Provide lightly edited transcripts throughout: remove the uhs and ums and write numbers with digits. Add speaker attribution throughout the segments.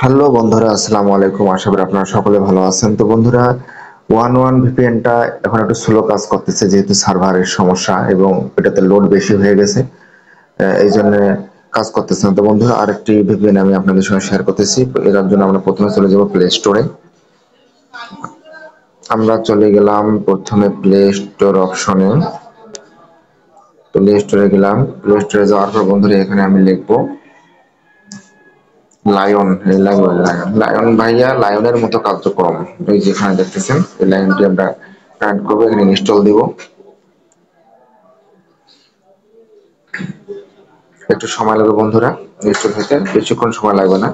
Speaker 1: Hello বন্ধুরা, আসসালামু আলাইকুম। আশা করি আপনারা সকলে ভালো আছেন। তো বন্ধুরা, ওয়ান ভিপিএনটা এখন একটু স্লো কাজ করতেছে, যেহেতু সার্ভারের সমস্যা এবং এটাতে লোড বেশি হয়ে গেছে, এই জন্য কাজ করতেছে না। তো বন্ধুরা, আরেকটি ভিপিএন আমি আপনাদের সঙ্গে শেয়ার করতেছি। এর জন্য আমরা প্রথমে চলে যাব প্লে স্টোরে। আমরা চলে গেলাম প্রথমে প্লে স্টোর অপশনে। প্লে স্টোরে গেলাম। প্লে স্টোরে যাওয়ার পর বন্ধুরা, এখানে আমি লিখবো লায়ন। লায়ন ভাইয়া, লায়নের মতো কার্যক্রম। এই যেখানে দেখতেছেন, এই লাইনটি আমরা কানেক্ট করবো, এখানে ইনস্টল দিব। একটু সময় লাগবে বন্ধুরা ইনস্টল হতে, বেশিক্ষণ সময় লাগবে না।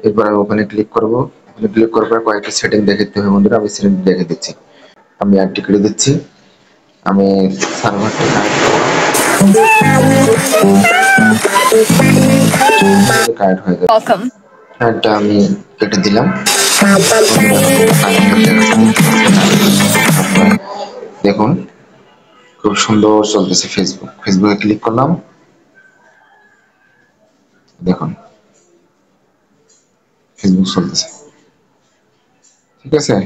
Speaker 1: এরপর আমি ওখানে ক্লিক করবো। ওখানে ক্লিক করার পর কয়েকটা সেটিং দেখে দিতে হবে বন্ধুরা, আমি সেটিং দেখে দিচ্ছি। আমি অ্যাডটি করে দিচ্ছি। আমি সার্ভারটি কানেক্ট হয়ে যাবে। অ্যাডটা আমি কেটে দিলাম। দেখুন, খুব সুন্দর চলতেছে ফেসবুকে ক্লিক করলাম, দেখুন ফেসবুক চলতেছে। ঠিক আছে,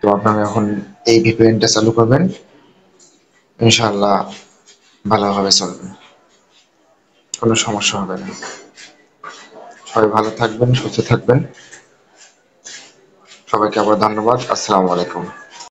Speaker 1: তো আপনারা এখন এই ভিপিএনটা চালু করবেন, ইনশাআল্লাহ ভালোভাবে চলবে, কোনো সমস্যা হবে না। সবাই ভালো থাকবেন, সুস্থ থাকবেন। সবাইকে আবার ধন্যবাদ। আসসালামু আলাইকুম।